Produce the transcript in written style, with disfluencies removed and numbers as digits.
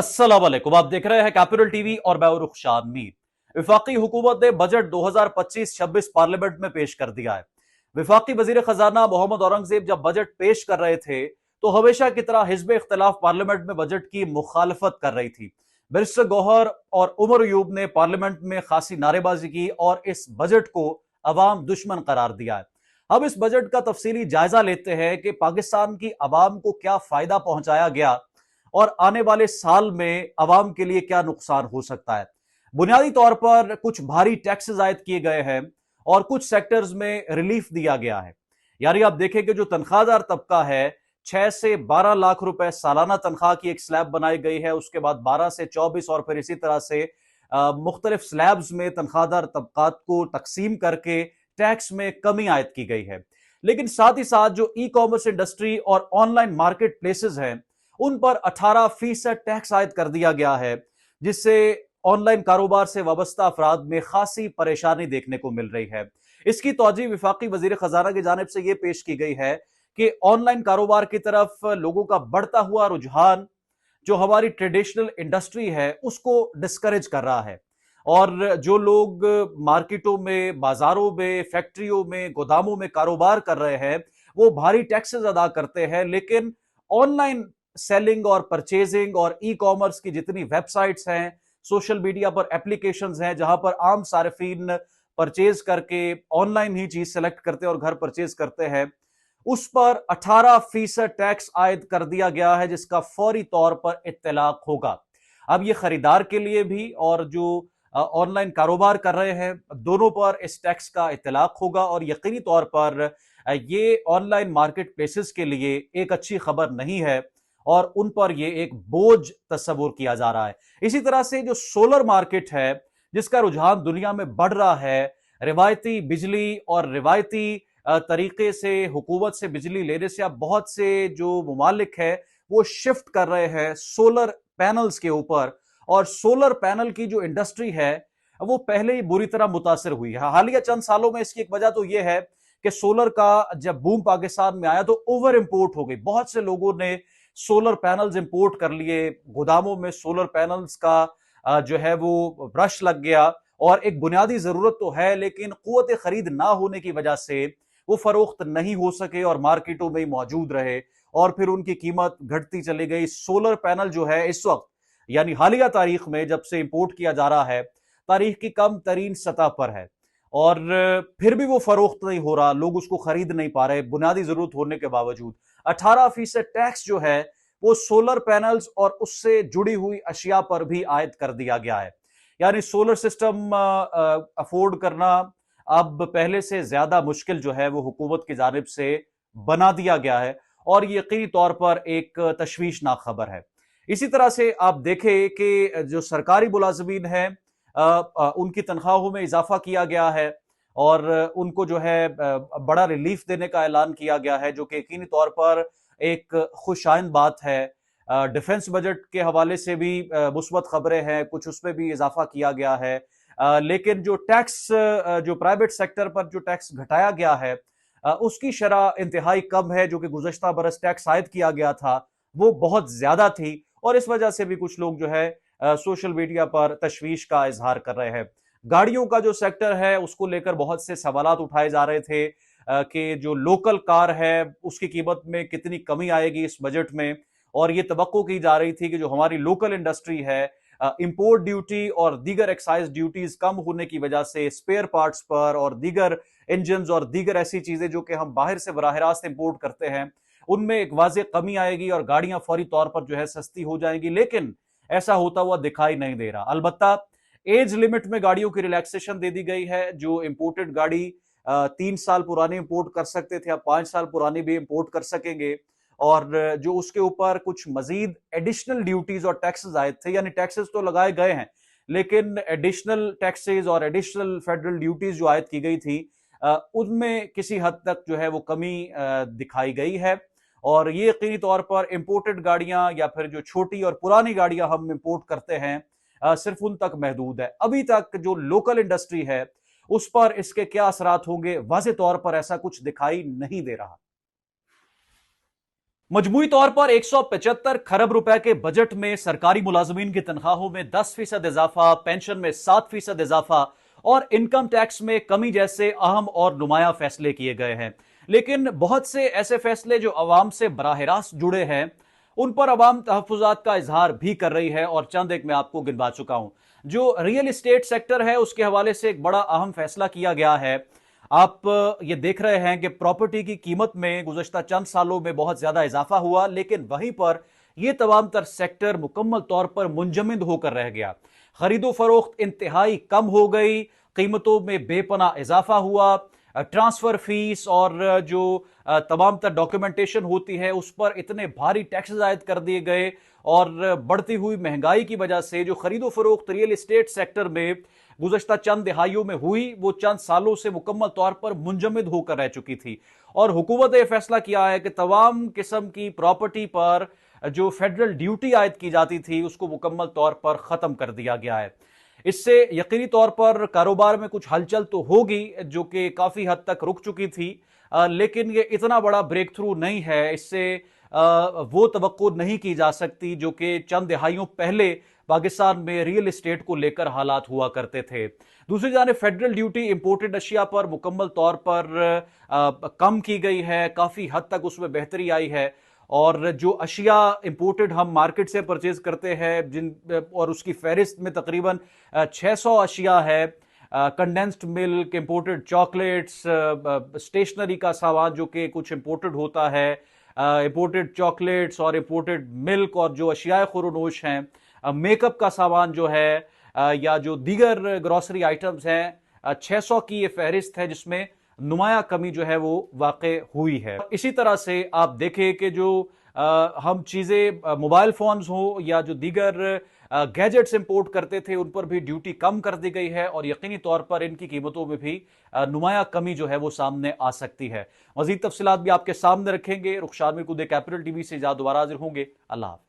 अस्सलाम वालेकुम। आप देख रहे हैं कैपिटल टीवी और मैं रुखशान मीर। विफाकी हुकूमत ने बजट 2025-26 पार्लियामेंट में पेश कर दिया है। विफाकी वजीर खजाना मोहम्मद औरंगजेब जब बजट पेश कर रहे थे तो हमेशा की तरह हिजब इख्तिलाफ पार्लियामेंट में बजट की मुखालफत कर रही थी। बैरिस्टर गौहर और उमर अयूब ने पार्लियामेंट में खासी नारेबाजी की और इस बजट को अवाम दुश्मन करार दिया है। अब इस बजट का तफसीली जायजा लेते हैं कि पाकिस्तान की अवाम को क्या फायदा पहुंचाया गया और आने वाले साल में अवाम के लिए क्या नुकसान हो सकता है। बुनियादी तौर पर कुछ भारी टैक्सेस आयद किए गए हैं और कुछ सेक्टर्स में रिलीफ दिया गया है। यानी आप देखें कि जो तनख्वाहदार तबका है 6 से 12 लाख रुपए सालाना तनख्वाह की एक स्लैब बनाई गई है, उसके बाद 12 से 24 और फिर इसी तरह से मुख्तलिफ स्लैब्स में तनख्वाहदार तबकात को तकसीम करके टैक्स में कमी आयद की गई है। लेकिन साथ ही साथ जो ई कॉमर्स इंडस्ट्री और ऑनलाइन मार्केट प्लेसेस हैं उन पर 18% टैक्स आयद कर दिया गया है, जिससे ऑनलाइन कारोबार से वाबस्ता अफराद में खासी परेशानी देखने को मिल रही है। इसकी तौजीह विफाकी वजीर खजाना की जानिब से यह पेश की गई है कि ऑनलाइन कारोबार की तरफ लोगों का बढ़ता हुआ रुझान जो हमारी ट्रेडिशनल इंडस्ट्री है उसको डिस्करेज कर रहा है और जो लोग मार्केटों में, बाजारों में, फैक्ट्रियों में, गोदामों में कारोबार कर रहे हैं वो भारी टैक्सेस अदा करते हैं, लेकिन ऑनलाइन सेलिंग और परचेजिंग और ई कॉमर्स की जितनी वेबसाइट्स हैं, सोशल मीडिया पर एप्लीकेशंस हैं जहां पर आम सार्फिन परचेज करके ऑनलाइन ही चीज सेलेक्ट करते हैं और घर परचेज करते हैं, उस पर 18% टैक्स आयद कर दिया गया है जिसका फौरी तौर पर इत्तलाक होगा। अब ये खरीदार के लिए भी और जो ऑनलाइन कारोबार कर रहे हैं दोनों पर इस टैक्स का इत्तलाक होगा और यकीनी तौर पर ये ऑनलाइन मार्केट प्लेसेस के लिए एक अच्छी खबर नहीं है और उन पर यह एक बोझ तस्वुर किया जा रहा है। इसी तरह से जो सोलर मार्केट है जिसका रुझान दुनिया में बढ़ रहा है, रिवायती बिजली और रिवायती तरीके से हुकूमत से बिजली लेने से अब बहुत से जो ममालिक है वो शिफ्ट कर रहे हैं सोलर पैनल्स के ऊपर और सोलर पैनल की जो इंडस्ट्री है वो पहले ही बुरी तरह मुतासर हुई है। हालिया चंद सालों में इसकी एक वजह तो यह है कि सोलर का जब बूम पाकिस्तान में आया तो ओवर इंपोर्ट हो गई, बहुत से लोगों ने सोलर पैनल्स इंपोर्ट कर लिए, गोदामों में सोलर पैनल्स का जो है वो रश लग गया और एक बुनियादी जरूरत तो है लेकिन कुव्वत खरीद ना होने की वजह से वो फरोख्त नहीं हो सके और मार्केटों में ही मौजूद रहे और फिर उनकी कीमत घटती चली गई। सोलर पैनल जो है इस वक्त यानी हालिया तारीख में जब से इंपोर्ट किया जा रहा है तारीख की कम तरीन सतह पर है और फिर भी वो फरोख्त नहीं हो रहा, लोग उसको खरीद नहीं पा रहे बुनियादी जरूरत होने के बावजूद। 18% टैक्स जो है वो सोलर पैनल्स और उससे जुड़ी हुई अशिया पर भी आयद कर दिया गया है। यानी सोलर सिस्टम अफोर्ड करना अब पहले से ज्यादा मुश्किल जो है वो हुकूमत की जानिब से बना दिया गया है और यकीनी तौर पर एक तशवीशनाक खबर है। इसी तरह से आप देखें कि जो सरकारी मुलाजमीन हैं उनकी तनख्वाहों में इजाफा किया गया है और उनको जो है बड़ा रिलीफ देने का ऐलान किया गया है जो कि यकीनी तौर पर एक खुशाइन बात है। डिफेंस बजट के हवाले से भी मुस्बत खबरें हैं, कुछ उसमें भी इजाफा किया गया है, लेकिन जो टैक्स जो प्राइवेट सेक्टर पर जो टैक्स घटाया गया है उसकी शरह इंतहाई कम है। जो कि गुज़श्ता बरस टैक्स आयद किया गया था वो बहुत ज्यादा थी और इस वजह से भी कुछ लोग जो है सोशल मीडिया पर तशवीश का इजहार कर रहे हैं। गाड़ियों का जो सेक्टर है उसको लेकर बहुत से सवालात उठाए जा रहे थे कि जो लोकल कार है उसकी कीमत में कितनी कमी आएगी इस बजट में और ये तवक्को की जा रही थी कि जो हमारी लोकल इंडस्ट्री है इंपोर्ट ड्यूटी और दीगर एक्साइज ड्यूटीज कम होने की वजह से स्पेयर पार्ट्स पर और दीगर इंजन और दीगर ऐसी चीजें जो कि हम बाहर से बराह रास्त इंपोर्ट करते हैं उनमें एक वाज़ेह कमी आएगी और गाड़ियां फौरी तौर पर जो है सस्ती हो जाएंगी, लेकिन ऐसा होता हुआ दिखाई नहीं दे रहा। अलबत्ता एज लिमिट में गाड़ियों की रिलैक्सेशन दे दी गई है। जो इंपोर्टेड गाड़ी 3 साल पुरानी इंपोर्ट कर सकते थे अब 5 साल पुरानी भी इंपोर्ट कर सकेंगे और जो उसके ऊपर कुछ मजीद एडिशनल ड्यूटीज और टैक्सेस आए थे, यानी टैक्सेस तो लगाए गए हैं लेकिन एडिशनल टैक्सेस और एडिशनल फेडरल ड्यूटीज जो आयद की गई थी उनमें किसी हद तक जो है वो कमी दिखाई गई है और ये यकीनी तौर पर इंपोर्टेड गाड़ियां या फिर जो छोटी और पुरानी गाड़ियां हम इंपोर्ट करते हैं सिर्फ उन तक महदूद है। अभी तक जो लोकल इंडस्ट्री है उस पर इसके क्या असरात होंगे वाज़ेह तौर पर ऐसा कुछ दिखाई नहीं दे रहा। मजमूई तौर पर 175 खरब रुपए के बजट में सरकारी मुलाजमीन की तनख्वाहों में 10% इजाफा, पेंशन में 7% इजाफा और इनकम टैक्स में कमी जैसे अहम और नुमाया फैसले किए गए हैं। लेकिन बहुत से ऐसे फैसले जो अवाम से बराह रास्त जुड़े हैं, उन पर अवाम तहफ्फुजात का इजहार भी कर रही है और चंद एक मैं आपको गिनवा चुका हूं। जो रियल एस्टेट सेक्टर है उसके हवाले से एक बड़ा अहम फैसला किया गया है। आप ये देख रहे हैं कि प्रॉपर्टी की कीमत में गुज़श्ता चंद सालों में बहुत ज्यादा इजाफा हुआ, लेकिन वहीं पर यह तमाम तर सेक्टर मुकम्मल तौर पर मुंजमद होकर रह गया। खरीदो फरोख्त इंतहाई कम हो गई, कीमतों में बेपना इजाफा हुआ, ट्रांसफर फीस और जो तमाम तर डॉक्यूमेंटेशन होती है उस पर इतने भारी टैक्सेस आयद कर दिए गए और बढ़ती हुई महंगाई की वजह से जो खरीदो फरोख्त रियल एस्टेट सेक्टर में गुज़श्ता चंद दिहाइयों में हुई, वो चंद सालों से मुकम्मल तौर पर मुंजमद होकर रह चुकी थी। और हुकूमत ने फैसला किया है कि तमाम किस्म की प्रॉपर्टी पर जो फेडरल ड्यूटी आयद की जाती थी उसको मुकम्मल तौर पर खत्म कर दिया गया है। इससे यकीनी तौर पर कारोबार में कुछ हलचल तो होगी जो कि काफी हद तक रुक चुकी थी, लेकिन ये इतना बड़ा ब्रेक थ्रू नहीं है। इससे वो तवक्को नहीं की जा सकती जो कि चंद दिहाइयों पहले पाकिस्तान में रियल एस्टेट को लेकर हालात हुआ करते थे। दूसरी जानिब फेडरल ड्यूटी इंपोर्टेड अशिया पर मुकम्मल तौर पर कम की गई है, काफी हद तक उसमें बेहतरी आई है। और जो अशिया इंपोर्टेड हम मार्केट से परचेज करते हैं जिन और उसकी फहरिस्त में तकरीबन 600 अशिया है, condensed milk, imported chocolates, stationery का सामान जो कि कुछ इंपोर्टेड होता है, इंपोर्टेड चॉकलेट्स और इंपोर्टेड मिल्क और जो अशियाए खुरोनोश हैं, मेकअप का सामान जो है या जो दीगर ग्रॉसरी आइटम्स हैं, 600 की ये फहरिस्त है जिसमें नुमाया कमी जो है वो वाक़े हुई है। इसी तरह से आप देखें कि जो हम चीज़ें मोबाइल फोन्स हो या जो दीगर गैजेट्स इंपोर्ट करते थे उन पर भी ड्यूटी कम कर दी गई है और यकीनी तौर पर इनकी कीमतों में भी नुमाया कमी जो है वो सामने आ सकती है। मज़ीद तफसीलात भी आपके सामने रखेंगे। रुखसार मीर कुदे कैपिटल टीवी से दोबारा हाजिर होंगे। अल्लाह हाफ़िज़।